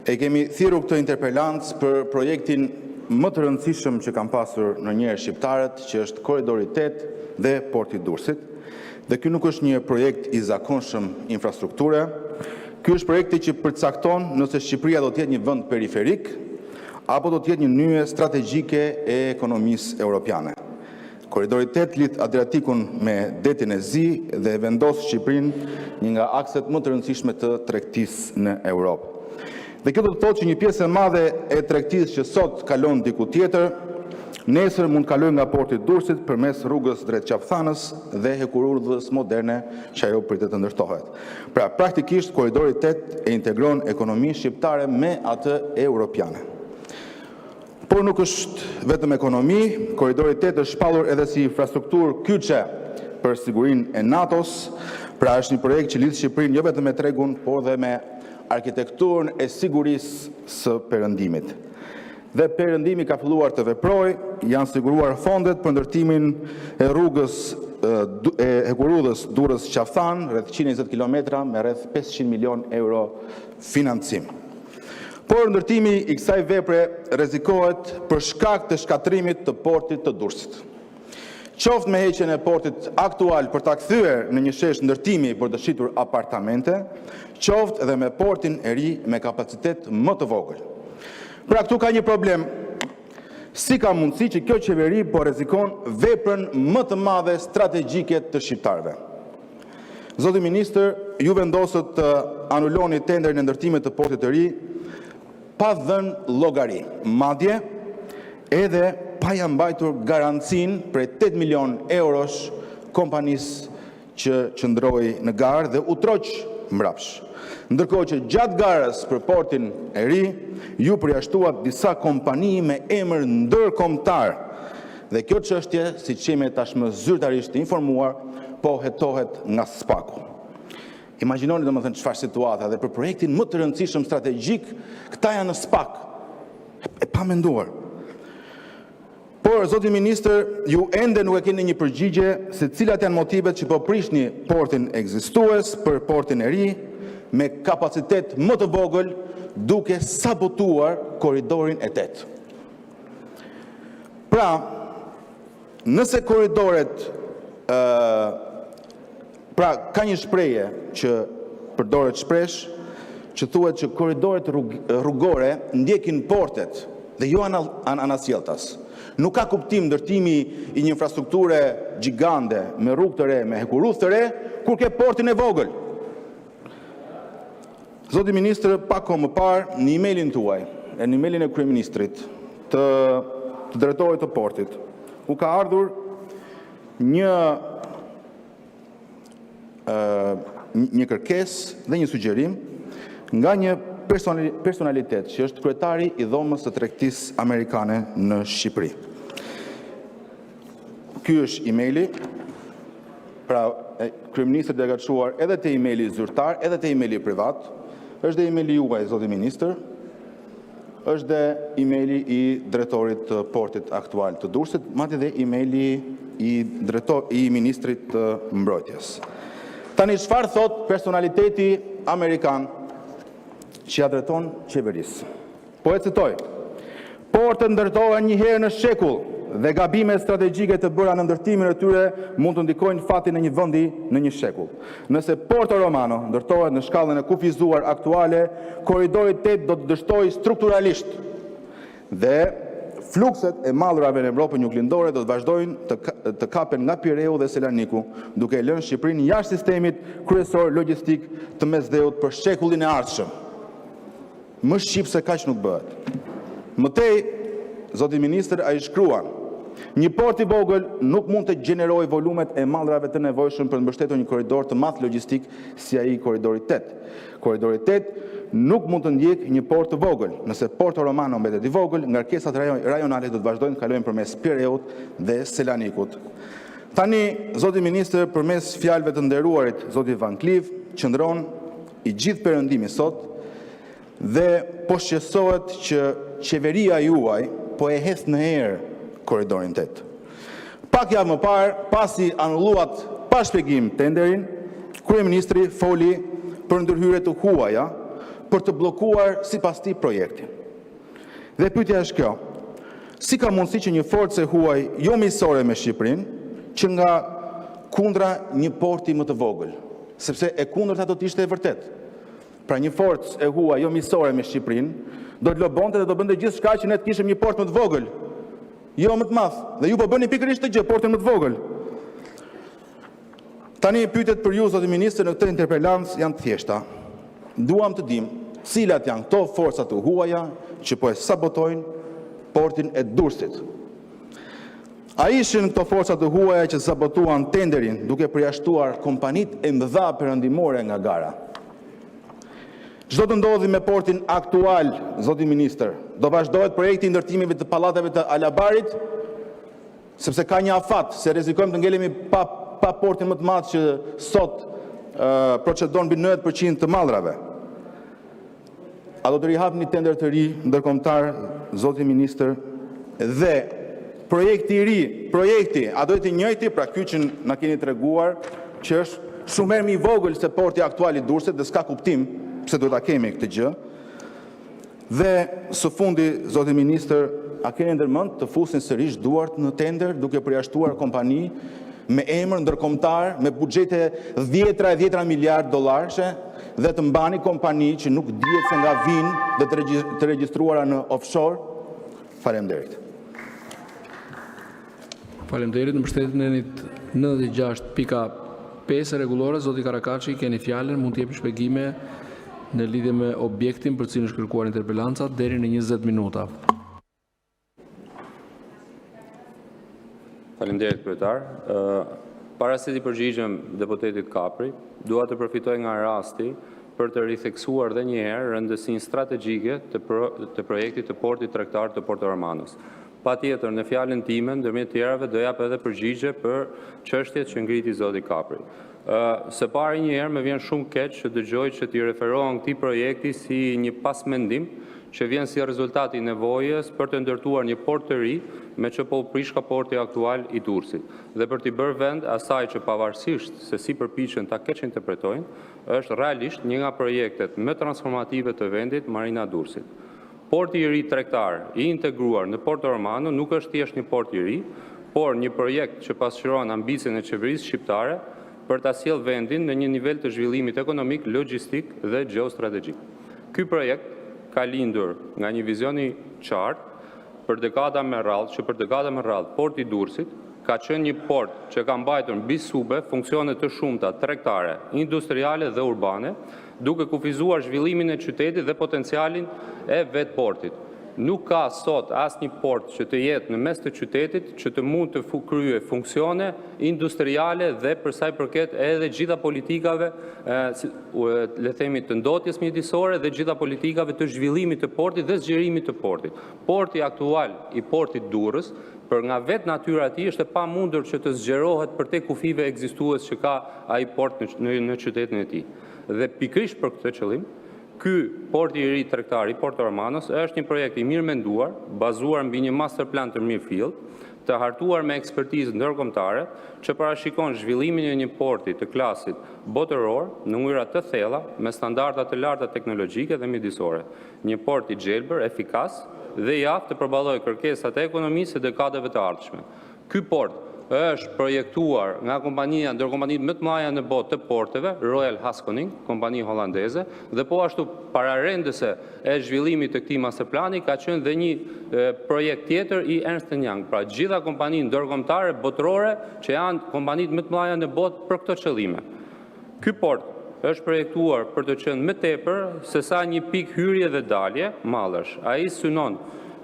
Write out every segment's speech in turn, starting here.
E kemi thirrur këtë interpelancë për projektin më të rëndësishëm që kam pasur ndonjëherë shqiptarët, që është Korridori 8 dhe Porti Durrësit. Dhe ky nuk është një projekt i zakonshëm infrastrukture. Ky është projekti që përcakton nëse Shqipëria do të jetë një vend periferik apo do të jetë një nyje strategjike e ekonomisë europiane. Korridori 8 lidh Adriatikun me detin e Zi dhe vendos Shqipërinë një nga akset më të rëndësishme të tregtisë në Europë. Dhe kjo do të thotë që një pjesë e madhe e tregtisë që sot kalon diku tjetër, nesër mund të kalojë nga Porti i Durrësit përmes rrugës drejt Qapthanës dhe hekurudhës moderne që ajo pritet të ndërtohet. Pra, praktikisht Korridori 8 e integron ekonominë shqiptare me atë europiane. Por nuk është vetëm ekonomi, Korridori 8 është shpallur edhe si infrastrukturë kyçe për sigurinë e NATO-s. Pra, është një projekt që lidh Shqipërinë jo vetëm me tregun, por dhe me arkitekturën e sigurisë së perëndimit. Dhe perëndimi ka filluar të veprojë, janë siguruar fondet për ndërtimin e rrugës e hekurudhës Durrës-Qapthan, rreth 120 kilometra me rreth 500 milion euro financim. Por ndërtimi i kësaj vepre rrezikohet për shkak të shkatrimit të portit të Durrësit. Qoftë me heqjen e portit aktual për ta kthyer në një shesh ndërtimi për të shitur apartamente, qoftë edhe me portin e ri me kapacitet më të vogël. Pra këtu ka një problem. Si ka mundësi që kjo qeveri po rrezikon veprën më të madhe strategjike të shqiptarëve? Zoti ministër, ju vendosët të anuloni tenderin e ndërtimit të portit të ri pa dhënë llogari, madje edhe pa ja mbajtur garancinë për 8 milion eurosh kompanisë që qëndroi në garë dhe u troq mbrapsh. Ndërkohë që gjatë garës për portin e ri, ju përjashtuat disa kompani me emër ndërkombëtar. Dhe kjo çështje, siç jemi tashmë zyrtarisht të informuar, po hetohet nga SPAK-u. Imagjinoni domethënë çfarë situata dhe për projektin më të rëndësishëm strategjik, këta janë në SPAK. E pa menduar. Por, zoti ministër, ju ende nuk e keni një përgjigje se cilat janë motivet që po prishni portin ekzistues për portin e ri me kapacitet më të vogël duke sabotuar korridorin e 8. Pra, nëse korridoret pra ka një shprehje që përdoret shpesh që thuhet që korridoret rrugore ndjekin portet dhe jo anasjelltas. Nuk ka kuptim ndërtimi i një infrastrukture gjigande me rrugë të re, me hekurudhë të re, kur ke portin e vogël. Zoti ministër, pak kohë më parë, në emailin tuaj, në emailin e kryeministrit të drejtorit të portit, u ka ardhur një kërkesë dhe një sugjerim nga një personalitet që është kryetari i dhomës së tregtisë amerikane në Shqipëri. Ky është emaili, pra kryeministri ka çuar edhe te emaili zyrtar, edhe te emaili privat, është dhe emaili juaj, zoti ministër, është dhe emaili i drejtorit të portit aktual të Durrësit, madje dhe emaili i ministrit të mbrojtjes. Tani çfarë thot personaliteti amerikan që ja drejton qeverisë? Po e citoj: portët ndërtohen një herë në shekull dhe gabimet strategjike të bëra në ndërtimin e tyre mund të ndikojnë fatin e një vendi në një shekull. Nëse Porto Romano ndërtohet në shkallën e kufizuar aktuale, Korridori 8 do të dështojë strukturalisht dhe flukset e mallrave në Evropën juglindore do të vazhdojnë të kapen nga Pireu dhe Selaniku, duke lënë Shqipërinë jashtë sistemit kryesor logjistik të Mesdheut për shekullin e ardhshëm. Më shqip se kaq nuk bëhet. Mëtej, zoti ministër, ai shkruan: një port i vogël nuk mund të gjenerojë volumet e mallrave të nevojshëm për të mbështetur një korridor të madh logjistik si ai i Korridori 8. Korridori 8 nuk mund të ndjekë një port të vogël. Nëse Porto Romano mbetet i vogël, ngarkesat rajonale do të vazhdojnë të kalojnë përmes Pireut dhe Selanikut. Tani, zoti ministër, përmes fjalëve të nderuarit zoti Van Cleef, qëndron i gjithë perëndimi sot dhe po shqetësohet që qeveria juaj po e hedh në erë Korridorin 8. Pak javë më parë, pasi anulluat pa shpjegim tenderin, kryeministri foli për ndërhyrje të huaja për të bllokuar sipas tij projektin. Dhe pyetja është kjo: si ka mundësi që një forcë e huaj jo miqësore me Shqipërinë, që nga kundra një porti më të vogël, sepse e kundërta do të ishte e vërtet. Pra një forcë e huaj jo miqësore me Shqipërinë do të lobonte dhe do bënte gjithçka që ne të kishim një port më të vogël, jo më të madh. Dhe ju po bëni pikërisht të gjë, portin më të vogël. Tani pyetjet për ju, zoti ministër, në këtë interpelancë janë të thjeshta. Duam të dim cilat janë këto forca të huaja që po e sabotojnë portin e Durrësit. A ishin këto forca të huaja që sabotuan tenderin duke përjashtuar kompanitë e mëdha perëndimore nga gara? Çdo të ndodhi me portin aktual, zoti ministër, do vazhdohet projekti i ndërtimeve të pallateve të Alabarit, sepse ka një afat se rrezikojmë të ngelemi pa portin më të madh që sot procedon mbi 90% të mallrave. A do të rihapni tender të ri ndërkombëtar, zoti ministër, dhe projekti i ri, a do të njëjti, pra ky që na keni treguar, që është shumë herë më i vogël se porti aktual i Durrësit dhe s'ka kuptim pse do ta kemi këtë gjë. Dhe së fundi, zoti ministër, a keni ndërmend të fusin sërish duart në tender duke përjashtuar kompani me emër ndërkombëtar, me buxhete 10 miliard dollarësh dhe të mbani kompani që nuk dihet se nga vinë dhe të regjistruara në offshore? Faleminderit. Faleminderit. Në mbështetjen e 96.5 rregullore, zoti Karakaçi, keni fjalën, mund të jepni shpjegime në lidhje me objektin për cilin është kërkuar interpelanca deri në 20 minuta. Faleminderit, kryetar. Para se të përgjigjem deputetit Kapri, dua të përfitoj nga rasti për të ritheksuar dhe një herë rëndësinë strategjike të projektit të portit tregtar të Porto Romanos. Patjetër, në fjalën time, ndërmjet tjerave, do jap edhe përgjigje për çështjet që ngriti zoti Kapri. Së pari një herë më vjen shumë keq që dëgjoj që t'i referohen këtij projekti si një pasmendim që vjen si rezultat i nevojës për të ndërtuar një port të ri me që po prishka porti aktual i Durrësit. Dhe për t'i bërë vend asaj që pavarësisht se si përpiqen ta keq interpretojnë, është realisht një nga projektet më transformative të vendit, Marina Durrësit. Porti i ri tregtar i integruar në Porto Romano nuk është thjesht një port i ri, por një projekt që pasqyron ambicien e qeverisë shqiptare për ta sjellë vendin në një nivel të zhvillimit ekonomik, logjistik dhe gjeostrategjik. Ky projekt ka lindur nga një vizion i qartë për dekada me radhë, që për dekada me radhë porti i Durrësit ka qenë një port që ka mbajtur mbi sube funksione të shumta tregtare, industriale dhe urbane, duke kufizuar zhvillimin e qytetit dhe potencialin e vetë portit. Nuk ka sot asnjë port që të jetë në mes të qytetit që të mund të krye funksione industriale dhe për sa i përket edhe gjitha politikave, le themi, të ndotjes mjedisore dhe gjitha politikave të zhvillimit të portit dhe zgjerimit të portit. Porti aktual i portit Durrës, për nga vetë natyra e tij, është e pamundur që të zgjerohet përtej kufive ekzistues që ka ai port në qytetin e tij. Dhe pikërisht për këtë qëllim, ky porti i ri tregtar i Porto Romanos është një projekt i mirë menduar, bazuar mbi një master plan të mirë fill, të hartuar me ekspertizë ndërkombëtare, që parashikon zhvillimin e një porti të klasit botëror në ujëra të thella me standarda të larta teknologjike dhe mjedisore. Një port i gjelbër, efikas dhe i aftë të përballojë kërkesat e ekonomisë së dekadave të ardhshme. Ky port është projektuar nga kompania, ndërkompanitë më të mëdha në botë të porteve, Royal Haskoning, kompani holandeze, dhe po ashtu pararendëse e zhvillimit të këtij masterplani ka qenë dhe një projekt tjetër i Ernst & Young, pra gjitha kompanitë ndërkombëtare botërore që janë kompanitë më të mëdha në botë për këto qëllime. Ky port është projektuar për të qenë më tepër se sa një pikë hyrje dhe dalje mallësh. Ai synon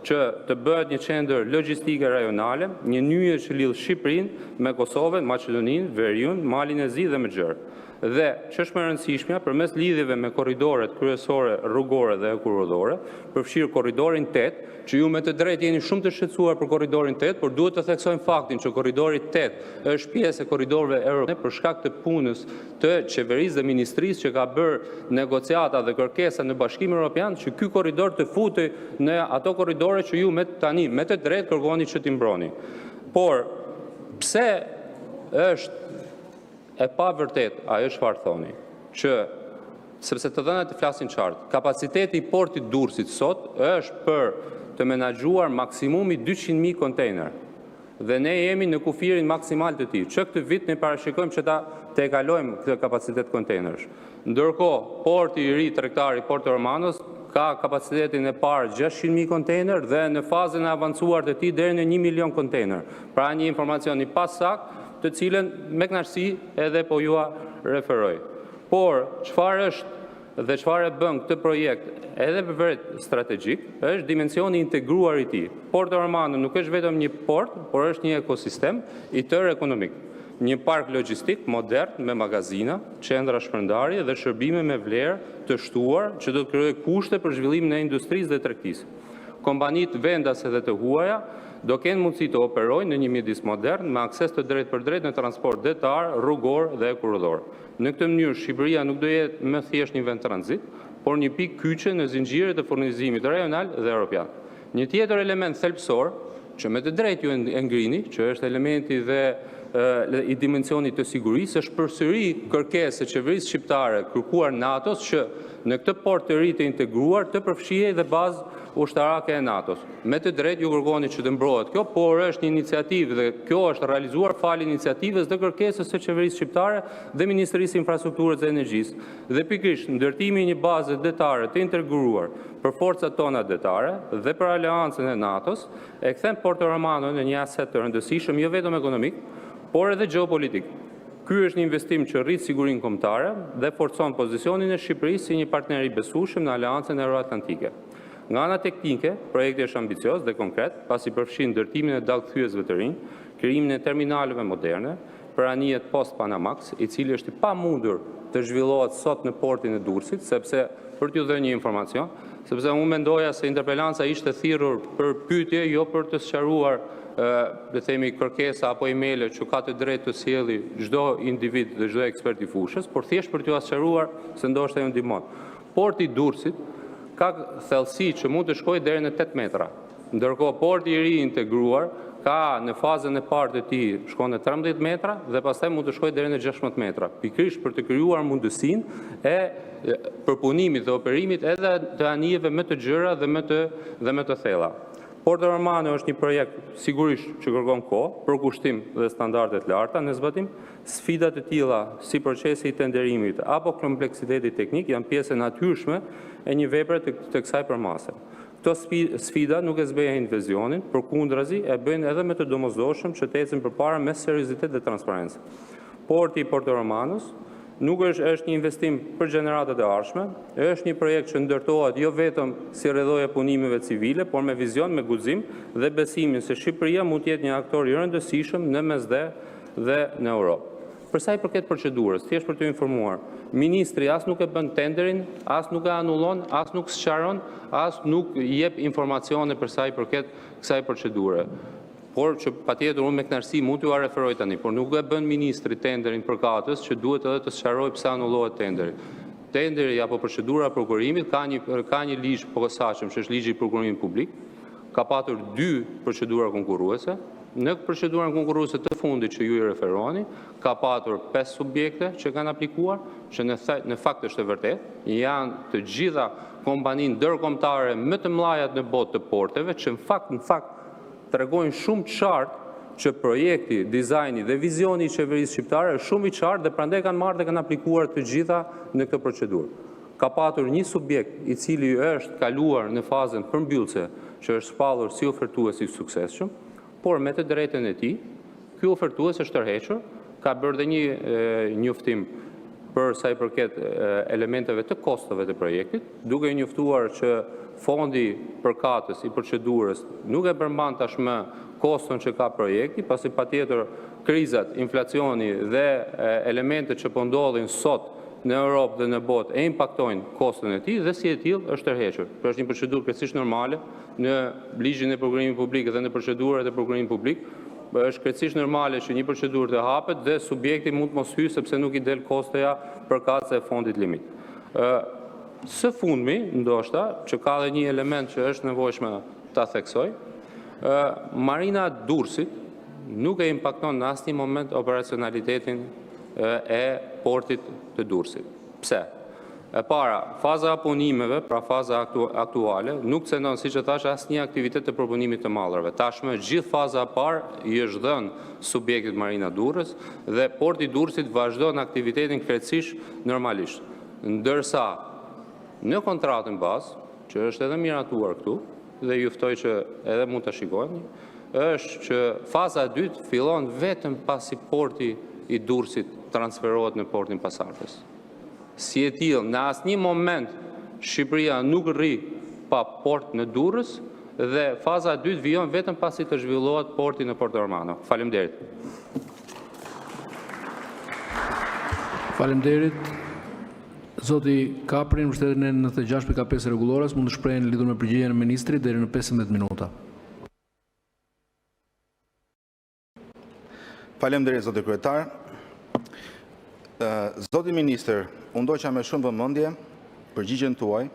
që të bëhet një qendër logjistike rajonale, një nyje që lidh Shqipërinë me Kosovën, Maqedoninë, Veriun, Malin e Zi dhe Mëxhër. Dhe që është më e rëndësishmja, përmes lidhjeve me korridoret kryesore rrugore dhe akurodore, përfshirë korridorin 8, që ju me të drejtë jeni shumë të shqetësuar për korridorin 8, por duhet të theksojmë faktin që korridori 8 është pjesë e korridorëve europane për shkak të punës të qeverisë dhe ministrisë që ka bërë negociata dhe kërkesa në Bashkimin Evropian që ky korridor të futej në ato korridore që ju tani me të drejtë kërkoni që t'i mbroni. Por pse është e pa vërtet ajo çfarë thoni, që sepse të dhënat të flasin qartë. Kapaciteti i portit Durrësit sot është për të menaxhuar maksimumi 200.000 kontejner. Dhe ne jemi në kufirin maksimal të tij. Që këtë vit ne parashikojmë që ta tejkalojmë këtë kapacitet kontejnerësh. Ndërkohë, porti i ri tregtar i Porto Romanos ka kapacitetin e parë 600.000 kontejner dhe në fazën e avancuar të tij deri në 1 milion kontejner. Pra një informacion i pasakt, të cilën me kënaqësi edhe po ju referoj. Por çfarë është dhe çfarë bën këtë projekt edhe vëret strategjik, është dimensioni integruar i tij. Porto Romano nuk është vetëm një port, por është një ekosistem i tërë ekonomik. Një park logjistik modern me magazina, qendra shpërndarje dhe shërbime me vlerë të shtuar që do të krijojë kushte për zhvillimin e industrisë dhe tregtisë. Kompanitë vendase dhe të huaja do kenë mundësi të operojnë në një mjedis modern me akses të drejtë për drejtë në transport detar, rrugor dhe kuroror. Në këtë mënyrë Shqipëria nuk do jetë më thjesht një vend tranzit, por një pikë kyçe në zinxhirin e furnizimit rajonal dhe evropian. Një tjetër element thelbësor që me të drejtë ju e ngrini, që është elementi dhe i dimensionit të sigurisë, është përsëri kërkesë e qeverisë shqiptare kërkuar NATO-s që në këtë port të ri të integruar të përfshihej dhe bazë ushtarake e NATO-s. Me të drejtë ju kërkoni që të mbrohet kjo, por është një iniciativë dhe kjo është realizuar fal iniciativës dhe kërkesës së qeverisë shqiptare dhe Ministrisë së Infrastrukturës dhe Energjisë. Dhe pikërisht ndërtimi i një baze detare të integruar për forcat tona detare dhe për aleancën e NATO-s e kthen Porto Romano në një aset të rëndësishëm jo vetëm ekonomik, por edhe geopolitik. Ky është një investim që rrit sigurinë kombëtare dhe forcon pozicionin e Shqipërisë si një partner i besueshëm në Aleancën Euro-Atlantike. Nga ana teknike, projekti është ambicioz dhe konkret, pasi përfshin ndërtimin e dallthyesve të rinj, krijimin e terminaleve moderne, pranijet post Panamax, i cili është i pamundur të zhvillohet sot në portin e Durrësit, sepse për t'ju dhënë një informacion, sepse unë mendoja se interpelanca ishte thirrur për pyetje, jo për të sqaruar le themi kërkesa apo emaile që ka të drejtë të sjellë çdo individ dhe çdo ekspert i fushës, por thjesht për t'ju sqaruar se ndoshta ju ndihmon. Porti i Durrësit ka thellësi që mund të shkojë deri në 8 metra, ndërkohë porti i ri integruar ka në fazën e parë të tij shkon në 13 metra dhe pastaj mund të shkojë deri në 16 metra, pikërisht për të krijuar mundësinë e përpunimit dhe operimit edhe të anijeve më të gjëra dhe më të thella. Porto Romano është një projekt sigurisht që kërkon kohë, përkushtim dhe standarde të larta në zbatim. Sfidat të tilla si procesi i tenderimit apo kompleksiteti teknik janë pjesë e natyrshme e një vepre të kësaj përmase. Këto sfida nuk e zbejnë vizionin, përkundrazi e bëjnë edhe me të domosdoshëm që të ecin përpara me seriozitet dhe transparencë. Porti i Porto Romanos nuk është një investim për gjeneratat e ardhshme, është një projekt që ndërtohet jo vetëm si rrjedhojë e punimeve civile, por me vizion, me guxim dhe besimin se Shqipëria mund të jetë një aktor i rëndësishëm në Mesdhe dhe në Europë. Për sa i përket procedurës, thjesht për të informuar, ministri as nuk e bën tenderin, as nuk e anullon, as nuk sqaron, as nuk jep informacione për sa i përket kësaj procedure. Por që patjetër unë me kënaqësi mund t'ju referoj tani, por nuk e bën ministri tenderin përkatës që duhet edhe të sqarojë pse anullohet tenderi. Tenderi apo procedura e prokurimit ka një ligj posaçëm, që është ligji i prokurimit publik, ka patur 2 procedura konkurruese. Në procedurën konkurruese të fundit që ju i referoni, ka patur 5 subjekte që kanë aplikuar, që në fakt është e vërtet, janë të gjitha kompaninë ndërkombëtare më të mëdha në botë të porteve, që në fakt tregojnë shumë qartë që projekti, dizajni dhe vizioni i qeverisë shqiptare është shumë i qartë dhe prandaj kanë marrë dhe kanë aplikuar të gjitha në këtë procedurë. Ka patur një subjekt i cili është kaluar në fazën përmbyllëse, që është shpallur si ofertues i suksesshëm, por me të drejtën e tij, ky ofertues është tërhequr, ka bërë dhe një njoftim për sa i përket elementeve të kostove të projektit, duke njoftuar që fondi përkatës i procedurës nuk e përmban tashmë koston që ka projekti, pasi patjetër krizat, inflacioni dhe elementet që po ndodhin sot në Europë dhe në botë e impaktojnë kostën e tij dhe si e tillë është tërhequr. Kjo është një procedurë krejtësisht normale në ligjin e prokurimit publik dhe në procedurat e prokurimit publik. Është krejtësisht normale që një procedurë të hapet dhe subjekti mund të mos hyjë sepse nuk i del kostoja përkatëse e fondit limit. Së fundmi, ndoshta, që ka dhe një element që është nevojshme ta theksoj, Marina Durrësit nuk e impakton në asnjë moment operacionalitetin e portit të Durrësit. Pse? E para, faza e punimeve, pra faza aktuale, nuk cënon, siç e thash, asnjë aktivitet të përpunimit të mallrave. Tashmë gjithë faza e parë i është dhënë subjektit Marina Durrës dhe porti i Durrësit vazhdon aktivitetin krejtësisht normalisht. Ndërsa në kontratën bazë, që është edhe miratuar këtu dhe ju ftoj që edhe mund ta shikoni, është që faza e dytë fillon vetëm pasi porti i Durrësit transferohet në portin Pasardhës. Si e tillë, në asnjë moment Shqipëria nuk rri pa port në Durrës dhe faza e dytë vijon vetëm pasi të zhvillohet porti në Porto Romano. Faleminderit. Faleminderit. Zoti Kapri, në mbështetjen e 96.5 rregullores, mund të shprehen lidhur me përgjigjen e ministrit deri në 15 minuta. Faleminderit, zoti kryetar. Zoti ministër, unë ndoqa me shumë vëmendje përgjigjen tuaj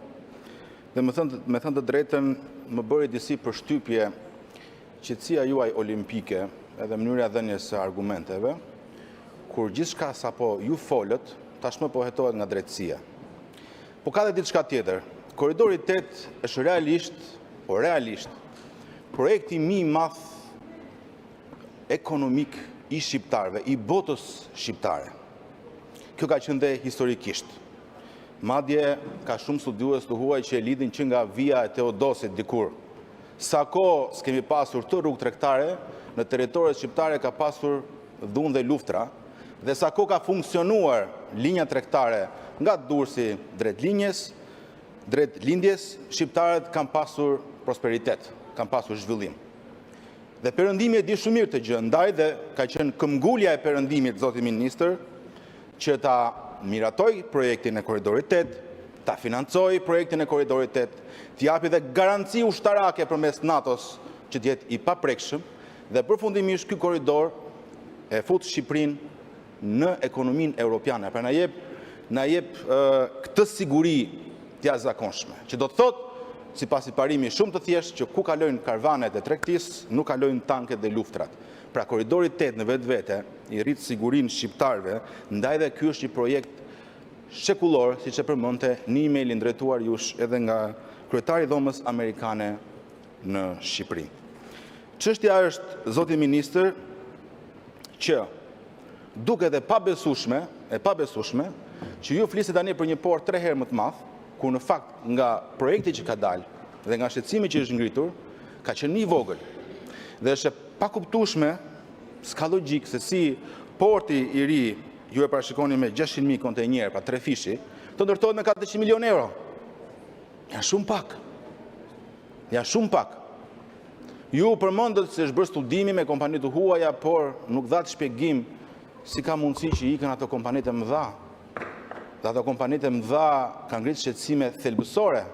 dhe me thënë të drejtën më bëri disi përshtypje qetësia juaj olimpike edhe mënyra dhënies së argumenteve, kur gjithçka sapo ju folët, tashmë po hetohet nga drejtësia. Po ka dhe diçka tjetër. Korridori 8 është realisht projekti më i madh ekonomik i shqiptarëve, i botës shqiptare. Kjo ka qenë dhe historikisht. Madje ka shumë studiues të huaj që e lidhin që nga via e Teodosit dikur. Sa kohë s'kemi pasur të rrugë tregtare, në territoret shqiptare ka pasur dhunë dhe luftra, dhe sa kohë ka funksionuar linja tregtare nga Durrësi drejt lindjes, shqiptarët kanë pasur prosperitet, kanë pasur zhvillim. Dhe perëndimi e di shumë mirë të gjë, ndaj dhe ka qenë këmbgulja e perëndimit, zoti ministër, që ta miratoj projektin e korridorit 8, ta financoj projektin e korridorit 8, t'japi dhe garanci ushtarake përmes NATO-s që t'jetë i paprekshëm, dhe përfundimisht ky korridor e fut Shqipërinë në ekonominë europiane. Pra na jep këtë siguri t'jashtëzakonshme, që do të thotë, sipas i parimi shumë të thjeshtë, që ku kalojnë karvanet e tregtisë, nuk kalojnë tanket dhe luftrat. Pra korridori 8 në vetvete i rrit sigurinë shqiptarëve, ndaj dhe ky është një projekt shekullor, siç e përmendte në emailin drejtuar jush edhe nga kryetari i dhomës amerikane në Shqipëri. Çështja është, zoti ministër, që duket e pabesueshme, që ju flisni tani për një port 3 herë më të madh, kur në fakt nga projekti që ka dalë dhe nga shqetësimi që është ngritur, ka qenë një vogël. Dhe është pa kuptueshme, s'ka logjik se si porti i ri, ju e parashikoni me 600.000 kontenjerë, pa 3 fishi, të ndërtohet me 400 milion euro. Ja shumë pak. Ju përmendët se është bërë studimi me kompani të huaja, por nuk dhatë shpjegim si ka mundësi që ikën ato kompanitë e mëdha. Dhe ato kompanitë e mëdha kanë ngritë shqetësime thelbësore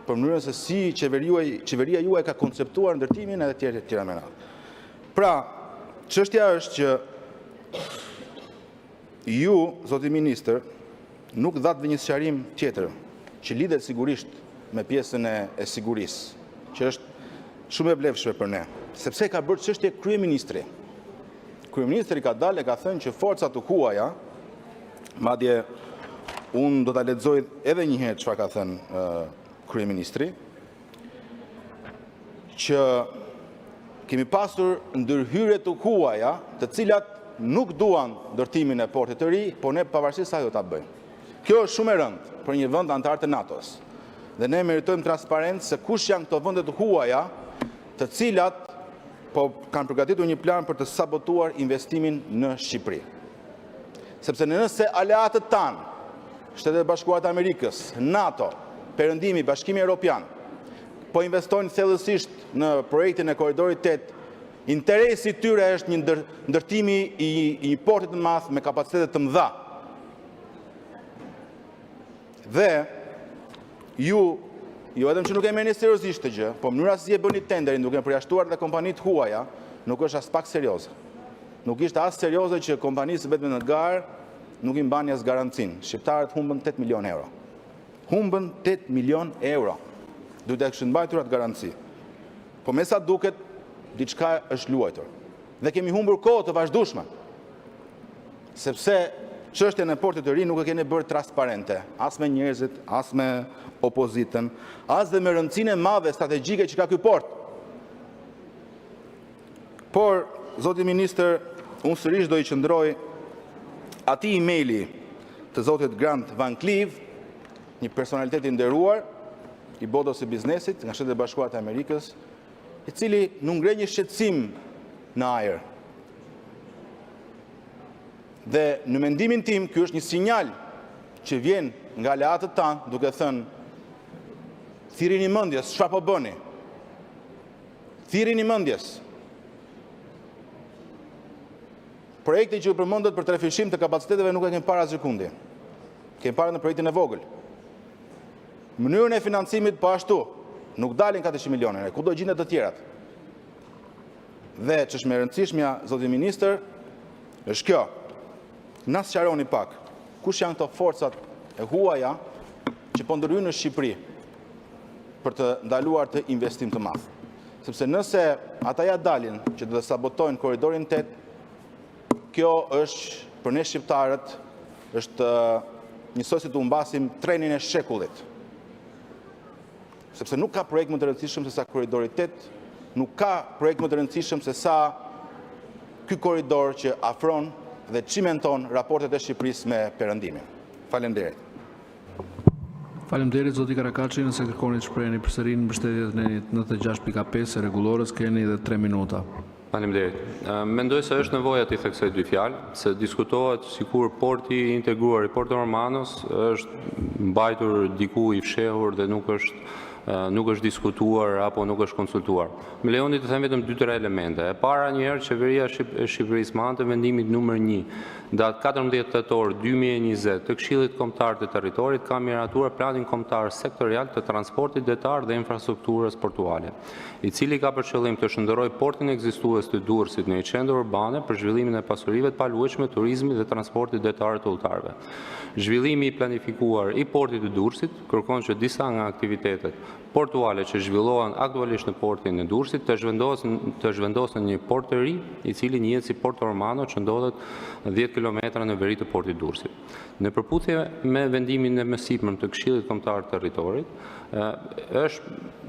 për mënyrën se si qeveria juaj ka konceptuar ndërtimin edhe tjera me radhë. Pra, çështja është që ju, zoti ministër, nuk dhatë dhe një sqarim tjetër që lidhet sigurisht me pjesën e sigurisë, që është shumë e vlefshme për ne, sepse ka bërë çështje kryeministri. Kryeministri ka dalë e ka thënë që forcat të huaja, madje unë do ta lexoj edhe një herë çfarë ka thënë kryeministri, që kemi pasur ndërhyrje të huaja, të cilat nuk duan ndërtimin e portit të ri, por ne pavarësisht sa do ta bëjmë. Kjo është shumë e rëndë për një vend antar të NATO-s. Dhe ne meritojmë transparencë se kush janë këto vende të huaja, të cilat po kanë përgatitur një plan për të sabotuar investimin në Shqipëri. Sepse nëse aleatët tanë, Shtetet Bashkuara të Amerikës, NATO, Perëndimi, Bashkimi Evropian, po investojnë thellësisht në projektin e korridorit 8, interesi i tyre është një ndërtimi i një porti të madh me kapacitete të mëdha. Dhe ju vetëm që nuk e merrni seriozisht të gjë, po mënyra si e bëni tenderin duke përjashtuar dhe kompanitë huaja, nuk është as pak serioze. Nuk ishte as serioze që kompanisë vetëm në garë nuk i mbani as garancinë. Shqiptarët humbën 8 milion euro. Humbën 8 milion euro. Duhet të kishin mbajtur atë garanci. Po me sa duket, diçka është luajtur. Dhe kemi humbur kohë të vazhdueshme. Sepse çështjen e portit të ri nuk e keni bërë transparente, as me njerëzit, as me opozitën, as dhe me rëndësinë e madhe strategjike që ka ky port. Por, zoti ministër, unë sërish do i qëndroj atij emaili të zotit Grant Van Cleave, një personalitet i nderuar i botës së biznesit nga Shtetet e Bashkuara të Amerikës, i cili nuk ngre një shqetësim në ajër. Dhe në mendimin tim, ky është një sinjal që vjen nga aleatët tanë, duke thënë, thirrini mendjes, çfarë po bëni? Thirrini mendjes. Projekti që u përmendet për trefishim të kapaciteteve nuk e kemi para sekundi. Kemi para në projektin e vogël. Mënyrën e financimit po ashtu, nuk dalin 400 milionë, ku do gjendet të tjerat. Dhe ç'është më e rëndësishmja, zoti ministër, është kjo. Na sqaroni pak, kush janë këto forcat e huaja që po ndërhyjnë në Shqipëri për të ndaluar të investim të madh. Sepse nëse ata ja dalin që do të sabotojnë korridorin 8, kjo është për ne shqiptarët është njësoj si të humbasim trenin e shekullit. Sepse nuk ka projekt më të rëndësishëm se sa korridori 8, nuk ka projekt më të rëndësishëm se sa ky korridor që afron dhe cimenton raportet e Shqipërisë me perëndimin. Faleminderit. Faleminderit zoti Karakaçi, nëse kërkoni të shpreheni përsëri në mbështetjen e 96.5 e rregullores, keni edhe 3 minuta. Faleminderit. Mendoj se është nevoja të i theksoj dy fjalë, se diskutohet sikur porti integruar i Porto Romanos është mbajtur diku i fshehur dhe nuk është diskutuar apo nuk është konsultuar. Me lejoni të them vetëm 2-3 elemente. E para njëherë, qeveria e Shqipërisë me anë të vendimit numër 1, datë 14 tetor 2020 të Këshillit Kombëtar të Territorit ka miratuar planin kombëtar sektorial të transportit detar dhe infrastrukturës portuale, i cili ka për qëllim të shndërrojë portin ekzistues të Durrësit në një qendër urbane për zhvillimin e pasurive të paluajtshme, turizmit dhe transportit detar të udhëtarëve. Zhvillimi i planifikuar i portit të Durrësit kërkon që disa nga aktivitetet portuale që zhvillohen aktualisht në portin e Durrësit të zhvendosen në një port të ri, i cili njihet si Porto Romano, që ndodhet 10 kilometra në veri të portit Durrësit. Në përputhje me vendimin e mësipërm të Këshillit Kombëtar të Territorit,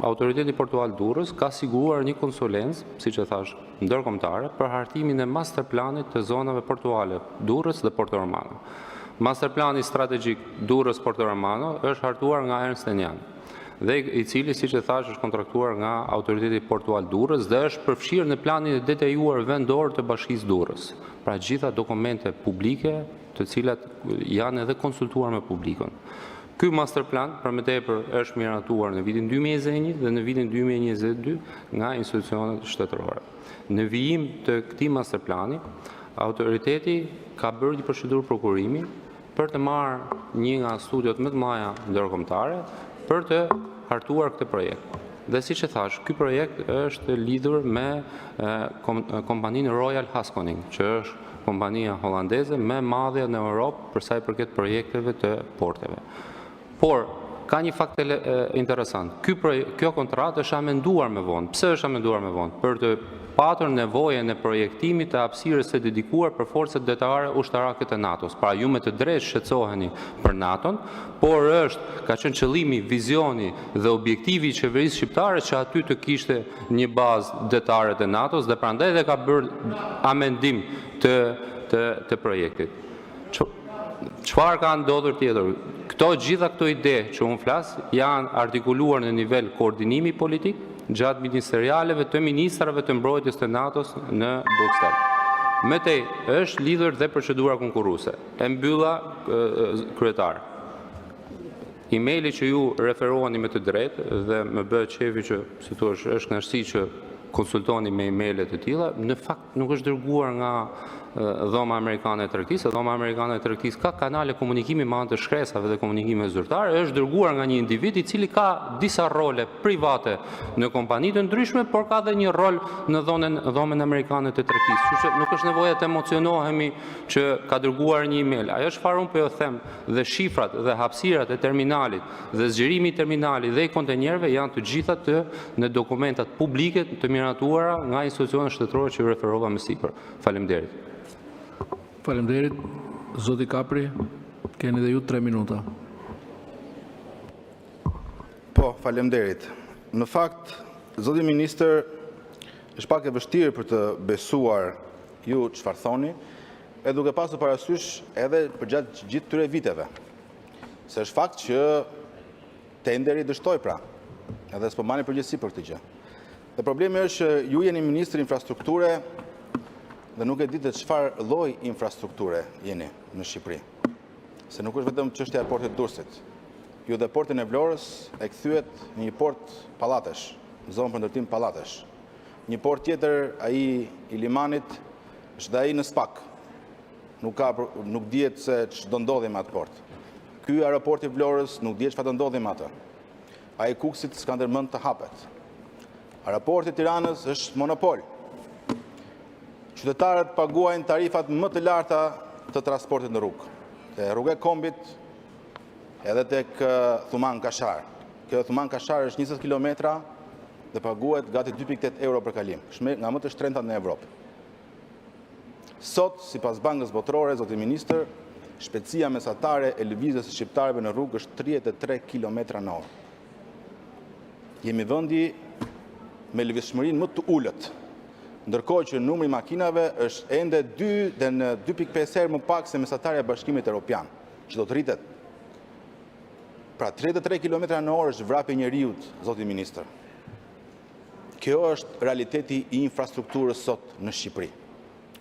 Autoriteti Portual Durrës ka siguruar një konsulencë, siç e thash, ndërkombëtare për hartimin e masterplanit të zonave portuale Durrës dhe Porto Romano. Masterplani strategjik Durrës-Porto Romano është hartuar nga Ernst & Young, dhe i cili, siç e thash, është kontraktuar nga Autoriteti Portual Durrës dhe është përfshirë në planin e detajuar vendor të Bashkisë Durrës. Pra gjitha dokumente publike, të cilat janë edhe konsultuar me publikun. Ky masterplan, për më tepër, është miratuar në vitin 2021 dhe në vitin 2022 nga institucionet shtetërore. Në vijim të këtij masterplani, autoriteti ka bërë një procedurë prokurimi për të marrë një nga studiot më të mëdha ndërkombëtare për të hartuar këtë projekt. Dhe siç e thash, ky projekt është lidhur me kompaninë Royal Haskoning, që është kompania holandeze më e madhe në Europë për sa i përket projekteve të porteve. Por ka një fakt interesant. Kjo kontratë është amenduar më vonë. Pse është amenduar më vonë? Për të patur nevojën e projektimit të hapësirës së dedikuar për forcat detare ushtarake të NATO-s. Pra ju me të drejtë shqetësoheni për NATO-n, por ka qenë qëllimi, vizioni dhe objektivi i qeverisë shqiptare që aty të kishte një bazë detare të NATO-s dhe prandaj dhe ka bërë amendim të projektit. Çfarë ka ndodhur tjetër? Gjitha këto ide që unë flas janë artikuluar në nivel koordinimi politik gjatë ministerialeve të ministrave të mbrojtjes të NATO-s në Bruxelles. Me tej është lidhur dhe procedura konkurruese. E mbylla kryetar. Emaili që ju referuani me të drejtë dhe më bëhet qefi që si thua është kënaqësi që konsultoni me emaile të tilla, në fakt nuk është dërguar nga Dhoma Amerikane e Tregtisë. Dhoma Amerikane e Tregtisë ka kanale komunikimi me anë të shkresave dhe komunikime zyrtare, është dërguar nga një individ i cili ka disa role private në kompani të ndryshme, por ka dhe një rol në Dhomën Amerikane të Tregtisë. Kështu që nuk është nevojë të emocionohemi që ka dërguar një email. Ajo çfarë unë po ju them, dhe shifrat dhe hapësirat e terminalit dhe zgjerimi i terminalit dhe i kontenjerëve janë të gjitha në dokumentat publike të miratuara nga institucionet shtetërore që ju referova më sipër. Faleminderit. Faleminderit. Zoti Kapri, keni dhe ju 3 minuta. Po, faleminderit. Në fakt, zoti ministër, është pak e vështirë për të besuar ju çfarë thoni, e duke pasur parasysh edhe përgjatë gjithë këtyre viteve. Se është fakt që tenderi dështoi pra, edhe s'po marrni përgjegjësi për këtë gjë. Dhe problemi është që ju jeni ministri infrastrukture dhe nuk e ditë çfarë lloj infrastrukture jeni në Shqipëri. Se nuk është vetëm çështja e portit Durrësit. Ju dhe portin e Vlorës e kthyet në një port pallatesh, zonë për ndërtim pallatesh. Një port tjetër, ai i Limanit, është dhe ai në SPAK. Nuk dihet se ç'do ndodhi me atë port. Ky aeroporti i Vlorës nuk dihet çfarë do ndodhi me atë. Ai Kukësit s'ka ndërmend të hapet. Aeroporti i Tiranës është monopol. Qytetarët paguajnë tarifat më të larta të transportit në rrugë. Te rruga e Kombit edhe tek Thuman Kashar. Kjo Thuman Kashar është 20 kilometra dhe paguhet gati 2.8 euro për kalim, nga më të shtrenjtat në Evropë. Sot, sipas Bankës Botërore, zoti ministër, shpejtësia mesatare e lëvizjes së shqiptarëve në rrugë është 33 km/h. Jemi vendi me lëvizshmërinë më të ulët, ndërkohë që numri i makinave është ende 2 dhe në 2.5 herë më pak se mesatarja e Bashkimit Evropian, që do të rritet. Pra 33 km/h është vrapi i njeriut, zoti ministër. Kjo është realiteti i infrastrukturës sot në Shqipëri.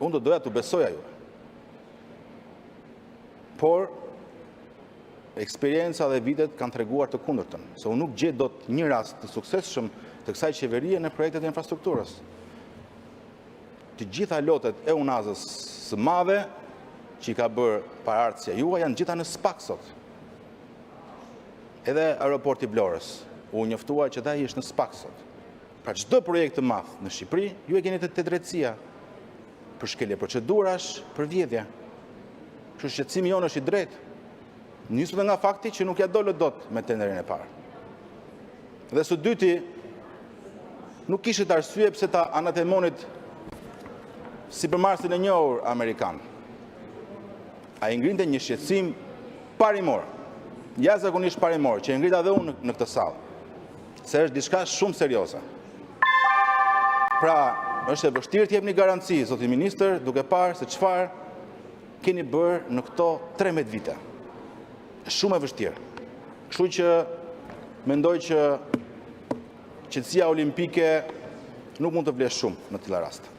Unë do doja të besoja ju. Por eksperienca dhe vitet kanë treguar të kundërtën, se unë nuk gjej dot një rast të suksesshëm të kësaj qeverie në projektet e infrastrukturës. Të gjitha lotet e unazës së madhe që i ka bërë paraardhësia juaj janë gjitha në SPAK sot. Edhe aeroporti i Vlorës, u njoftua që ai është në SPAK sot. Pra çdo projekt të madh në Shqipëri, ju e keni te drejtësia për shkelje procedurash, për vjedhje. Kështu që shqetësimi jonë është i drejtë. Nisur nga fakti që nuk ja dolët dot me tenderin e parë. Dhe së dyti, nuk kishit arsye pse ta anatemonit sipërmarrësin e njohur amerikan. Ai ngrinte një shqetësim parimor, jashtëzakonisht parimor, që e ngrita dhe unë në këtë sallë, se është diçka shumë serioze. Pra, është e vështirë të jepni garanci, zoti ministër, duke parë se çfarë keni bërë në këto 13 vite. Është shumë e vështirë. Kështu që mendoj që qetësia olimpike nuk mund të vlesë shumë në të tilla raste.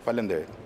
Faleminderit.